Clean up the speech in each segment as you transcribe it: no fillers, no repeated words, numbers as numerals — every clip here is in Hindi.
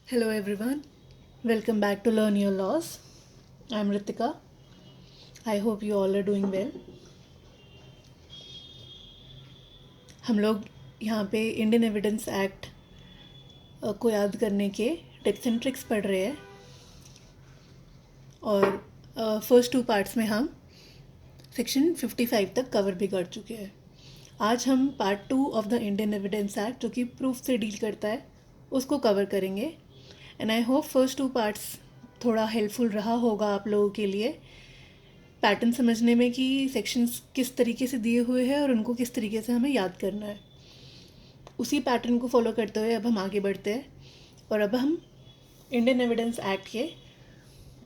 Hello everyone, welcome back to Learn Your Laws. I'm Ritika. I hope you all are doing well. हम लोग यहाँ पे इंडियन एविडेंस एक्ट को याद करने के टिप्स एंड ट्रिक्स पढ़ रहे हैं और फर्स्ट टू पार्ट्स में हम सेक्शन 55 तक कवर भी कर चुके हैं. आज हम part 2 of the Indian evidence act जो कि प्रूफ से डील करता है उसको कवर करेंगे. And I hope first two parts थोड़ा हेल्पफुल रहा होगा आप लोगों के लिए पैटर्न समझने में कि सेक्शंस किस तरीके से दिए हुए हैं और उनको किस तरीके से हमें याद करना है. उसी पैटर्न को फॉलो करते हुए अब हम आगे बढ़ते हैं और अब हम इंडियन एविडेंस एक्ट के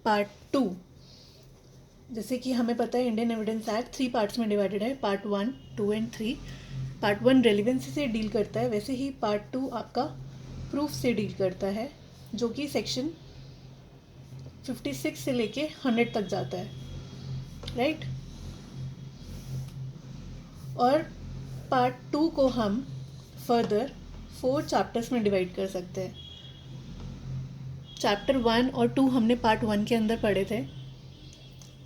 पार्ट 2, जैसे कि हमें पता है इंडियन एविडेंस एक्ट 3 पार्ट्स में डिवाइडेड है. Part 1, 2 and 3. पार्ट 1 रेलिवेंसी से डील करता है, वैसे ही पार्ट 2 आपका प्रूफ से डील करता है जो कि सेक्शन 56 से लेके 100 तक जाता है, राइट. और पार्ट 2 को हम फर्दर 4 चैप्टर्स में डिवाइड कर सकते हैं. चैप्टर 1 और 2 हमने पार्ट 1 के अंदर पढ़े थे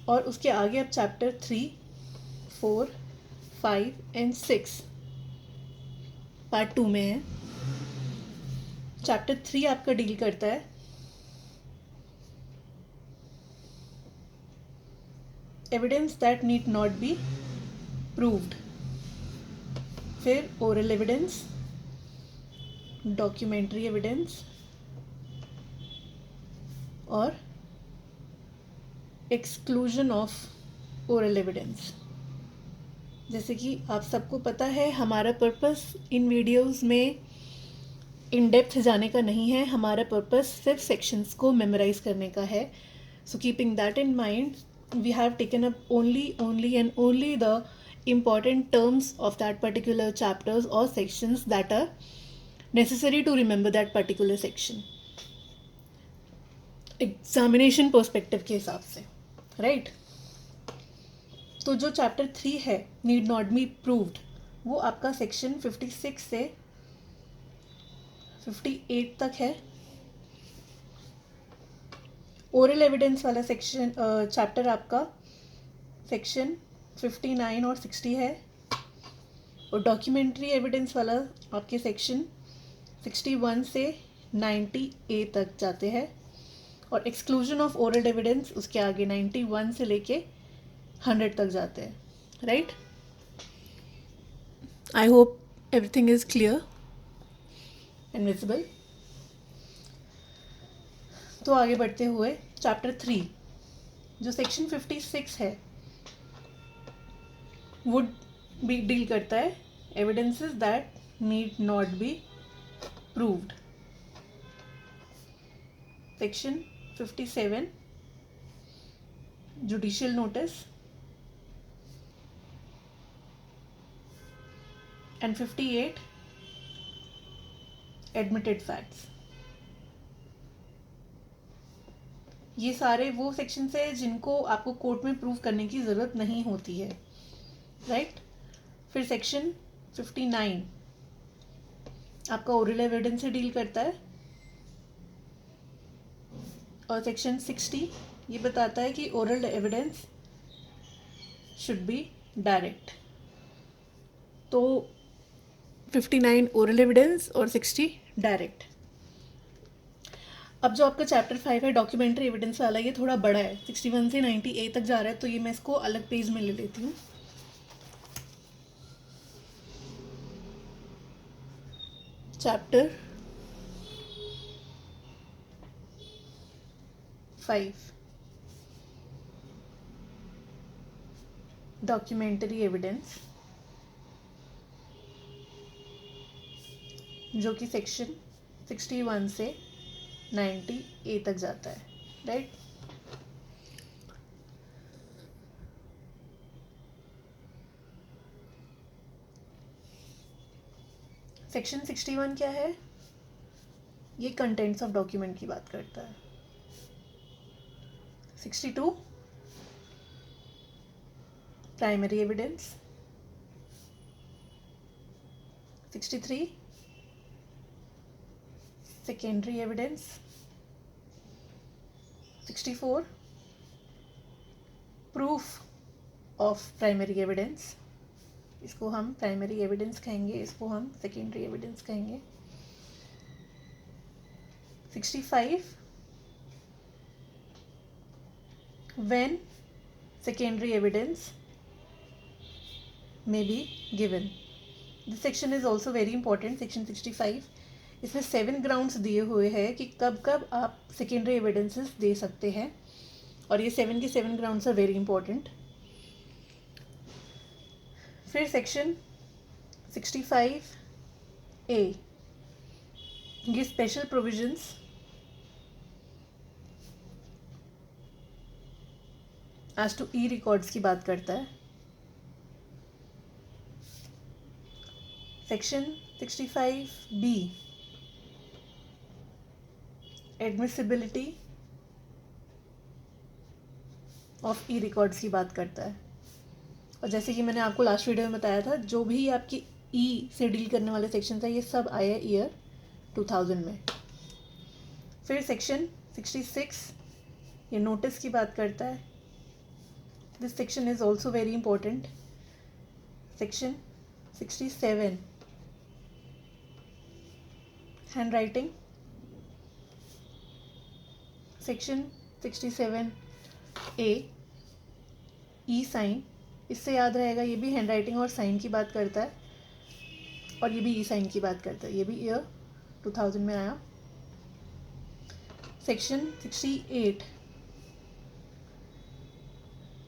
और उसके आगे अब चैप्टर 3, 4, 5 एंड 6 पार्ट 2 में है. चैप्टर 3 आपका डील करता है evidence that need not be proved. फिर ओरल एविडेंस, डॉक्यूमेंट्री एविडेंस और एक्सक्लूजन ऑफ ओरल एविडेंस. जैसे कि आप सबको पता है हमारा पर्पस इन वीडियोस में इन डेप्थ जाने का नहीं है, हमारा पर्पस सिर्फ सेक्शंस को मेमोराइज करने का है. So keeping that in mind we have taken up only and only the important terms of that particular chapters or sections that are necessary to remember that particular section examination perspective के हिसाब से, राइट. तो जो चैप्टर 3 है नीड नॉट बी प्रूव्ड, वो आपका सेक्शन 56 से 58 तक है. ओरल एविडेंस वाला सेक्शन चैप्टर आपका सेक्शन 59 और 60 है और डॉक्यूमेंट्री एविडेंस वाला आपके सेक्शन 61 से 90A तक जाते हैं और एक्सक्लूजन ऑफ ओरल एविडेंस उसके आगे 91 से लेके 100 तक जाते हैं, right. I hope everything is clear and visible. तो आगे बढ़ते हुए चैप्टर 3 जो सेक्शन 56 है वो भी डील करता है evidences that need not be proved. Section 57 judicial notice and 58 admitted facts. ये सारे वो सेक्शंस है जिनको आपको कोर्ट में प्रूव करने की ज़रूरत नहीं होती है, राइट. फिर सेक्शन 59 आपका ओरल एविडेंस से डील करता है और सेक्शन 60 ये बताता है कि oral evidence should be direct. तो 59 ओरल एविडेंस और 60 डायरेक्ट. अब जो आपका चैप्टर 5 है डॉक्यूमेंट्री एविडेंस वाला, ये थोड़ा बड़ा है, 61 से 90A तक जा रहा है, तो ये मैं इसको अलग पेज में ले लेती हूँ. चैप्टर 5 डॉक्यूमेंट्री एविडेंस जो कि सेक्शन 61 से 90A तक जाता है, राइट. सेक्शन 61 क्या है? ये कंटेंट्स ऑफ डॉक्यूमेंट की बात करता है. 62 primary evidence. 63 secondary evidence. 64 proof of primary evidence. इसको हम प्राइमरी एविडेंस कहेंगे, इसको हम सेकेंडरी एविडेंस कहेंगे. 65 when secondary evidence may be given. This section is also very important. section 65 इसमें 7 ग्राउंड्स दिए हुए हैं कि कब कब आप सेकेंडरी एविडेंसेस दे सकते हैं, और ये 7 के 7 ग्राउंड्स आर वेरी इंपॉर्टेंट. फिर सेक्शन 65A ये special provisions as to e records की बात करता है. Section 65B admissibility of e records की बात करता है. और जैसे कि मैंने आपको लास्ट वीडियो में बताया था, जो भी आपकी ई से डील करने वाले सेक्शन है ये सब आए ईयर 2000 में. फिर सेक्शन 66 ये नोटिस की बात करता है. This section is also very important. Section 67 handwriting. Section 67A e sign. इससे याद रहेगा ये भी हैंड राइटिंग और साइन की बात करता है, और ये भी ई साइन की बात करता है. ये भी ईयर 2000 में आया. Section 68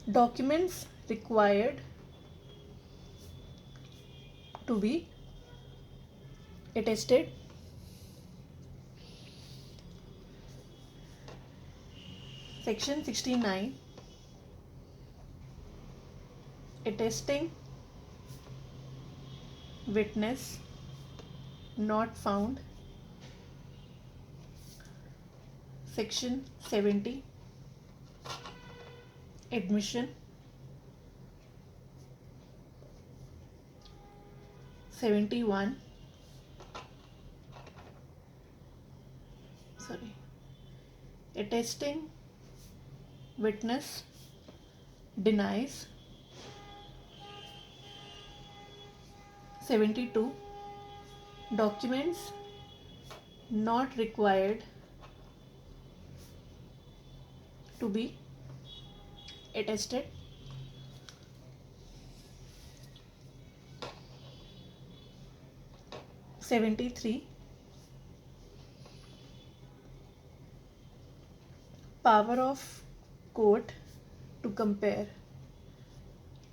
documents required to be attested. Section 69 attesting witness not found. Section 70 admission. 71 attesting witness denies. 72 documents not required to be attested. 73 power of court to compare.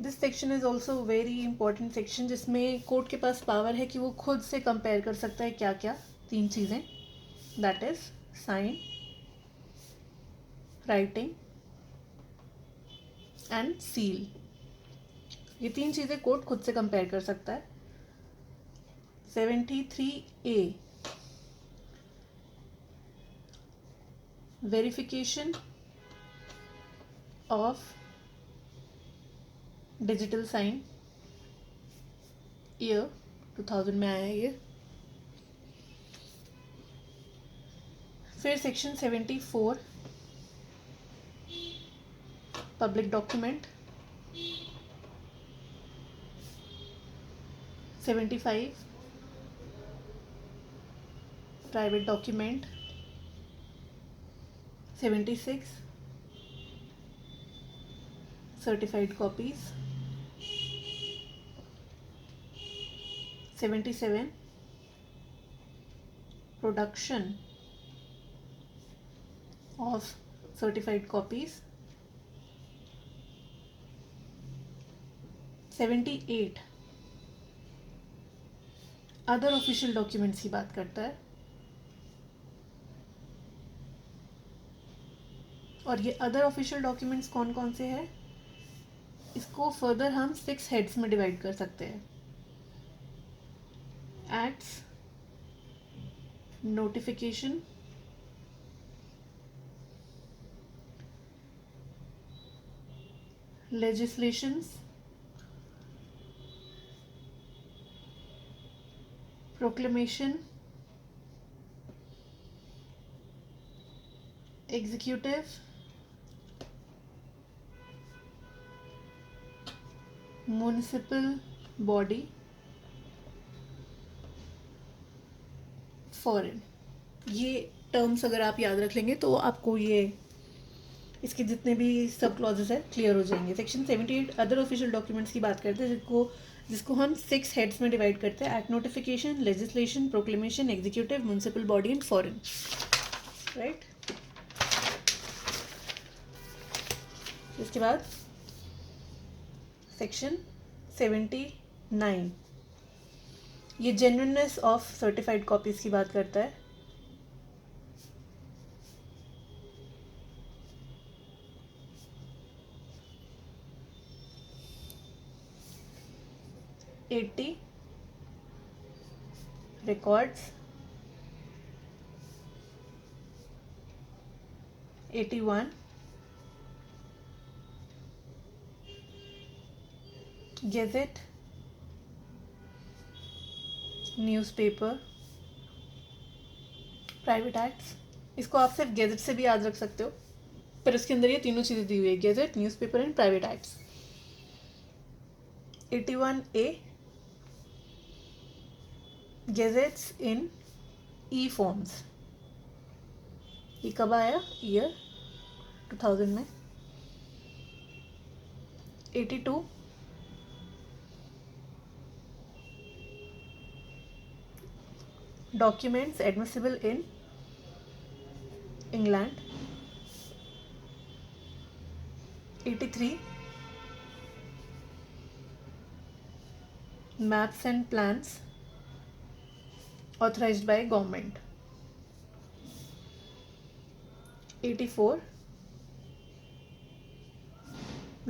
This section is also very important section, जिसमें कोर्ट के पास पावर है कि वो खुद से कंपेयर कर सकता है क्या क्या 3 चीज़ें. That is sine, writing and seal. ये 3 चीज़ें कोर्ट खुद से कंपेयर कर सकता है. 73A verification of digital sign. Year 2000 में आया है ये. फिर section 74 public document. 75 private document. 76 certified copies. 77 production of certified copies. 78 other official documents की बात करता है. और ये अदर ऑफिशियल डॉक्यूमेंट्स कौन कौन से हैं, इसको फर्दर हम 6 हेड्स में डिवाइड कर सकते हैं. Acts, notification, legislations, proclamation, executive municipal body foreign. ये टर्म्स अगर आप याद रख लेंगे तो आपको ये इसके जितने भी सब क्लॉजेस है क्लियर हो जाएंगे। सेक्शन 78 अदर ऑफिशियल डॉक्यूमेंट्स की बात करते हैं, जिसको हम 6 हेड्स में डिवाइड करते हैं। Act, notification, legislation, proclamation, executive, municipal body and foreign, right. इसके बाद सेक्शन 79 ये जेन्युइननेस ऑफ सर्टिफाइड कॉपीज की बात करता है। Records 81 gazette, newspaper, private acts. इसको आप सिर्फ गेजेट से भी याद रख सकते हो, पर इसके अंदर ये तीनों चीज़ें दी हुई है, gazette, newspaper and private acts. 81A gadgets in E forms. ये कब आया? ईयर 2000 में। 82 documents admissible in England. 83 maps and plans authorized by government. 84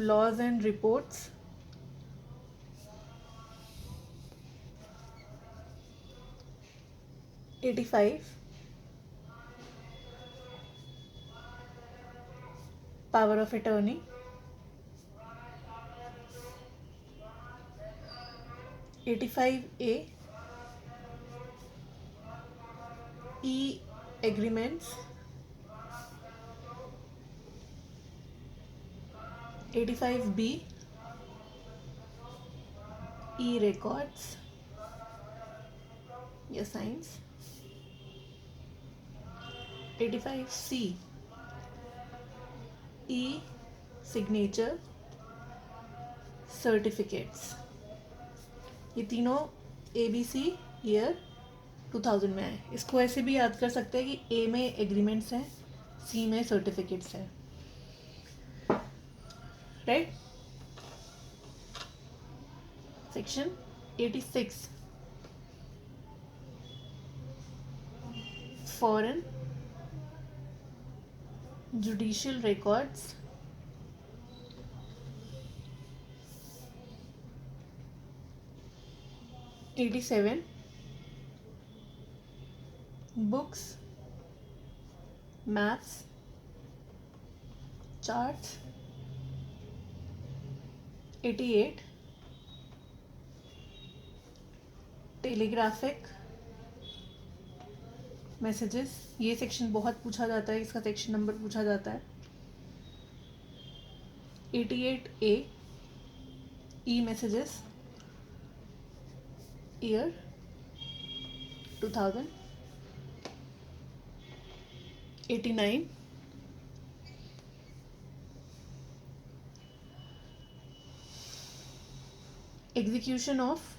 laws and reports. 85 power of attorney. 85A e-agreements. 85B e-records या साइंस. 85C e-signature certificates. ये तीनों ABC ईयर 2000 में आए. इसको ऐसे भी याद कर सकते हैं कि A में एग्रीमेंट्स हैं, C में सर्टिफिकेट्स हैं, right. Section 86 foreign judicial records. 87 books, maps, charts. 88 telegraphic messages. ये सेक्शन बहुत पूछा जाता है, इसका सेक्शन नंबर पूछा जाता है. 88A E messages year 2000. 89 execution of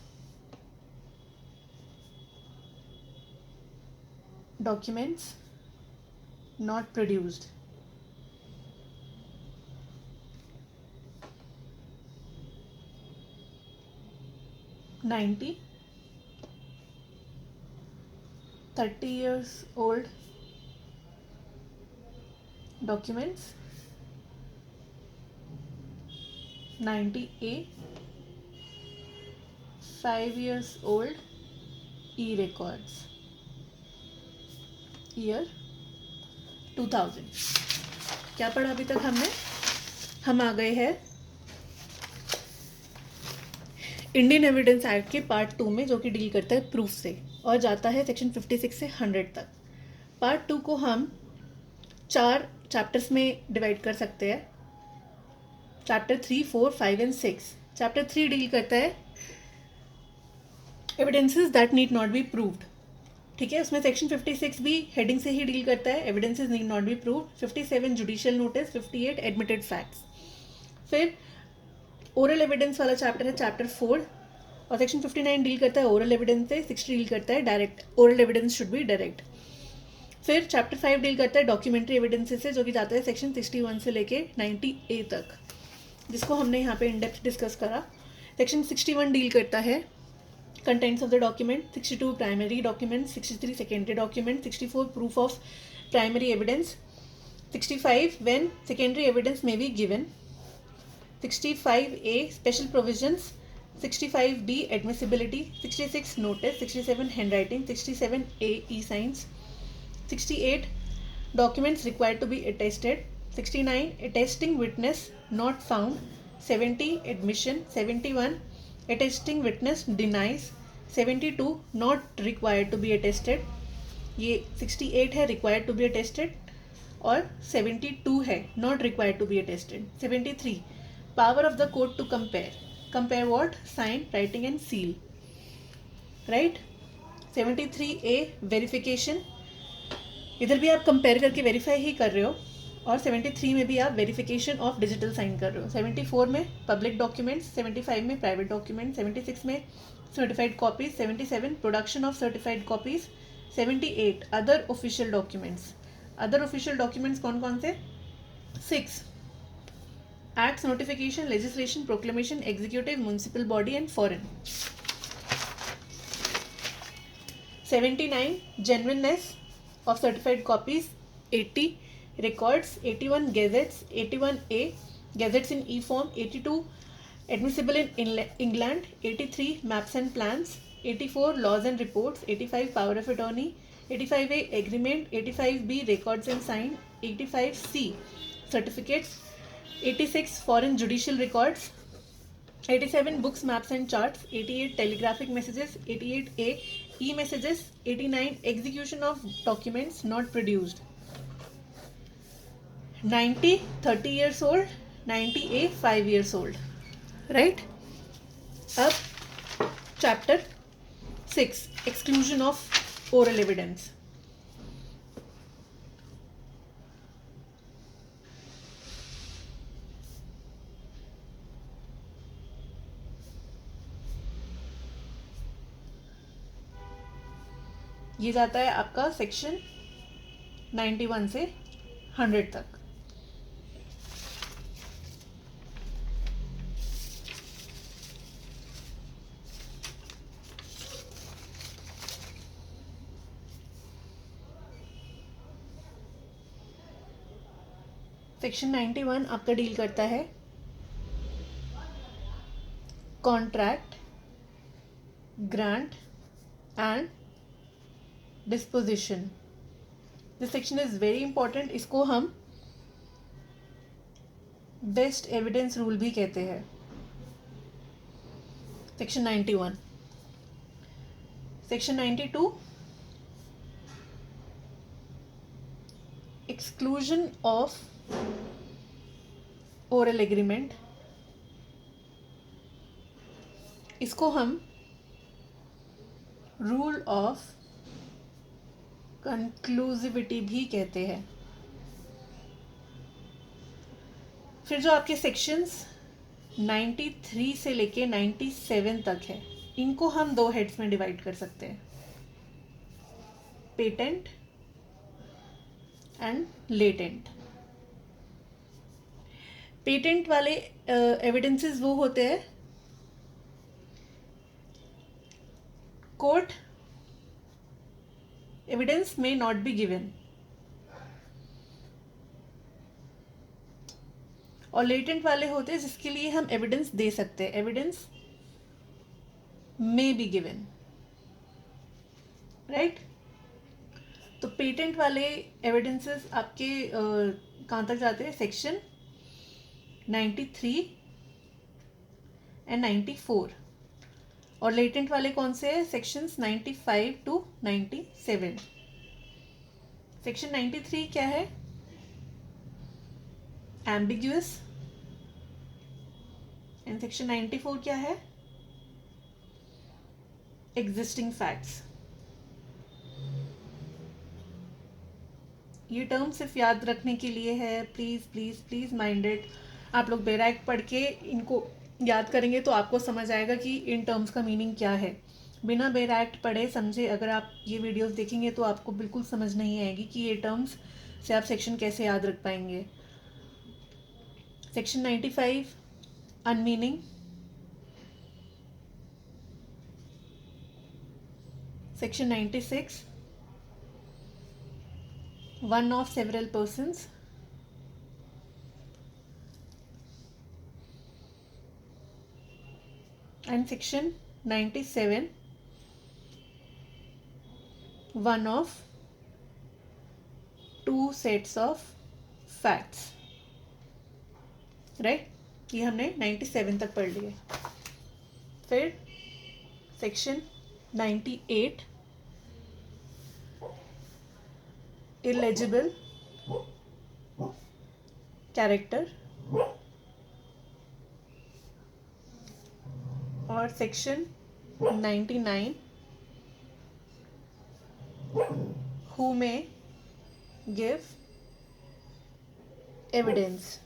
documents not produced. 90 30 years old documents. 90A 5 years old e-records year 2000. क्या पढ़ा अभी तक हमने? हम आ गए हैं इंडियन एविडेंस एक्ट के पार्ट 2 में, जो कि डील करता है प्रूफ से और जाता है सेक्शन 56 से 100 तक. पार्ट 2 को हम 4 चैप्टर्स में डिवाइड कर सकते हैं, चैप्टर 3, 4, 5 एंड 6। चैप्टर 3 डील करता है evidences that need not be proved, ठीक है। उसमें सेक्शन 56 भी हेडिंग से ही डील करता है, evidences need not be proved. 57 judicial notice, 58 admitted facts. फिर ओरल एविडेंस वाला चैप्टर है चैप्टर 4, और सेक्शन 59 डील करता है ओरल एविडेंस से, 60 डील करता है direct, oral evidence should be direct. फिर चैप्टर 5 डील करता है डॉक्यूमेंट्री एविडेंसेस से, जो कि जाता है सेक्शन 61 से लेके 90A तक, जिसको हमने यहाँ पे इन डेप्थ डिस्कस करा। सेक्शन 61 डील करता है contents of the document, 62 primary document, 63 secondary document, 64 proof of primary evidence, 65 when secondary evidence may be given, 65A special provisions, 65B admissibility, 66 notice, 67 handwriting, 67A e-signs, 68 documents required to be attested, 69 attesting witness not found, 70 admission, 71 attesting witness denies, 72 not required to be attested, ये 68 है required to be attested, और 72 है not required to be attested। 73 power of the court to compare what? Sign, writing and seal, right? 73A verification, इधर भी आप कंपेयर करके वेरीफाई ही कर रहे हो, और 73 में भी आप वेरिफिकेशन ऑफ डिजिटल साइन कर रहे हो। 74 में पब्लिक डॉक्यूमेंट्स, 75 में प्राइवेट डॉक्यूमेंट, 76 में certified copies, 77 production of certified copies, 78 other official documents. Other official documents कौन कौन से? 6 acts, notification, legislation, proclamation, executive, municipal body and foreign. 79 genuineness of certified copies, 80 records, 81 gazettes, 81A gazettes in e-form, 82 admissible in England, 83 maps and plans, 84 laws and reports, 85 power of attorney, 85A agreement, 85B records and sign, 85C certificates, 86 foreign judicial records, 87 books, maps and charts, 88 telegraphic messages, 88A e-messages, 89 execution of documents not produced, 90 30 years old, 90A 5 years old, right? अब chapter 6 exclusion of oral evidence। ये जाता है आपका सेक्शन 91 से 100 तक। सेक्शन 91 आपका डील करता है contract, grant and disposition. This section is very important, इसको हम बेस्ट एविडेंस रूल भी कहते हैं। Section 91। Section 92 exclusion of oral agreement, इसको हम रूल ऑफ कंक्लूसिविटी भी कहते हैं। फिर जो आपके सेक्शंस 93 से लेके 97 तक है, इनको हम 2 हेड्स में डिवाइड कर सकते हैं, पेटेंट एंड लेटेंट। पेटेंट वाले एविडेंसेस वो होते हैं court evidence may not be given, और लेटेंट वाले होते हैं जिसके लिए हम एविडेंस दे सकते हैं, evidence may be given, right? तो पेटेंट वाले एविडेंसेस आपके कहाँ तक जाते हैं? Section 93 and 94। और लेटेंट वाले कौन से हैं? Sections 95 to 97। सेक्शन 93 क्या है? एम्बिग्यूअस, एंड सेक्शन 94 क्या है? Existing facts. ये टर्म सिर्फ याद रखने के लिए है, please please please mind it. आप लोग बेरा एक्ट पढ़ के इनको याद करेंगे तो आपको समझ आएगा कि इन टर्म्स का मीनिंग क्या है। बिना बेरा एक्ट पढ़े समझे अगर आप ये वीडियोस देखेंगे तो आपको बिल्कुल समझ नहीं आएगी कि ये टर्म्स से आप सेक्शन कैसे याद रख पाएंगे। Section 95 unmeaning, section 96 one of several persons, and section 97 one of two sets of facts, right? ये हमने 97 तक पढ़ लिए। फिर सेक्शन 98 इलेजिबल कैरेक्टर, और section 99 who may give evidence,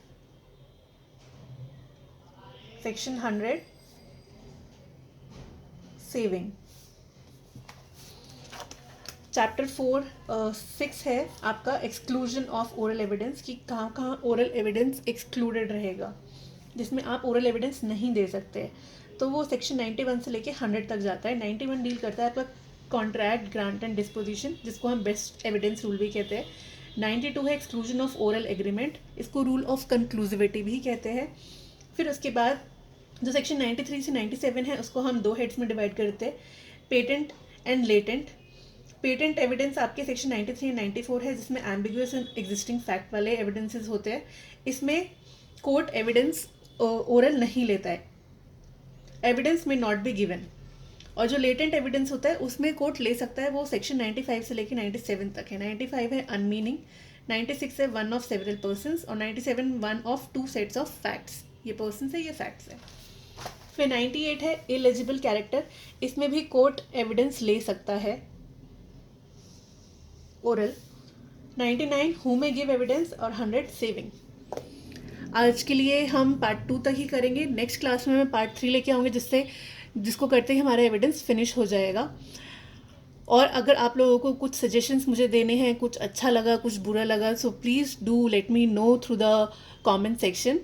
section 100 saving. Chapter 6 है आपका एक्सक्लूजन ऑफ ओरल एविडेंस, कि कहाँ कहाँ ओरल एविडेंस एक्सक्लूडेड रहेगा, जिसमें आप ओरल एविडेंस नहीं दे सकते। तो वो सेक्शन 91 से लेके 100 तक जाता है। 91 डील करता है आपका कॉन्ट्रैक्ट, ग्रांट एंड डिस्पोजिशन, जिसको हम बेस्ट एविडेंस रूल भी कहते हैं। 92 है एक्सक्लूजन ऑफ ओरल एग्रीमेंट, इसको रूल ऑफ कंक्लूसिविटी भी कहते हैं। फिर उसके बाद जो सेक्शन 93 से 97 है उसको हम दो हेड्स में डिवाइड करते हैं, patent and latent. Patent evidence आपके सेक्शन 93 एंड 94 है, जिसमें एम्बिगुअस एंड एग्जिस्टिंग फैक्ट वाले एविडेंसेस होते हैं। इसमें कोर्ट एविडेंस ओरल नहीं लेता है, एविडेंस में नॉट बी गिवन। और जो लेटेंट एविडेंस होता है उसमें कोर्ट ले सकता है, वो सेक्शन 95 से लेकर 97 तक है। 95 है अनमीनिंग, 96 है वन ऑफ सेवरल पर्सन्स, और 97 one of two sets of facts. ये पर्सन्स है, ये फैक्ट्स है। फिर 98 है इलेजिबल कैरेक्टर, इसमें भी कोर्ट एविडेंस ले सकता है oral. 99 who may give evidence, और 100 सेविंग। आज के लिए हम पार्ट 2 तक ही करेंगे। नेक्स्ट क्लास में मैं पार्ट 3 लेके आऊँगी, जिसको करते ही हमारा एविडेंस फिनिश हो जाएगा। और अगर आप लोगों को कुछ सजेशंस मुझे देने हैं, कुछ अच्छा लगा कुछ बुरा लगा, so please do let me know through the comment section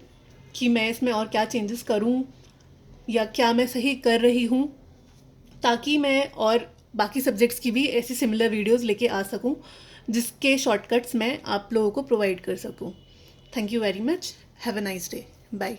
कि मैं इसमें और क्या चेंजेस करूं या क्या मैं सही कर रही हूं, ताकि मैं और बाकी सब्जेक्ट्स की भी ऐसी सिमिलर वीडियोस लेके आ सकूं, जिसके शॉर्टकट्स मैं आप लोगों को प्रोवाइड कर सकूं। Thank you very much, have a nice day, bye.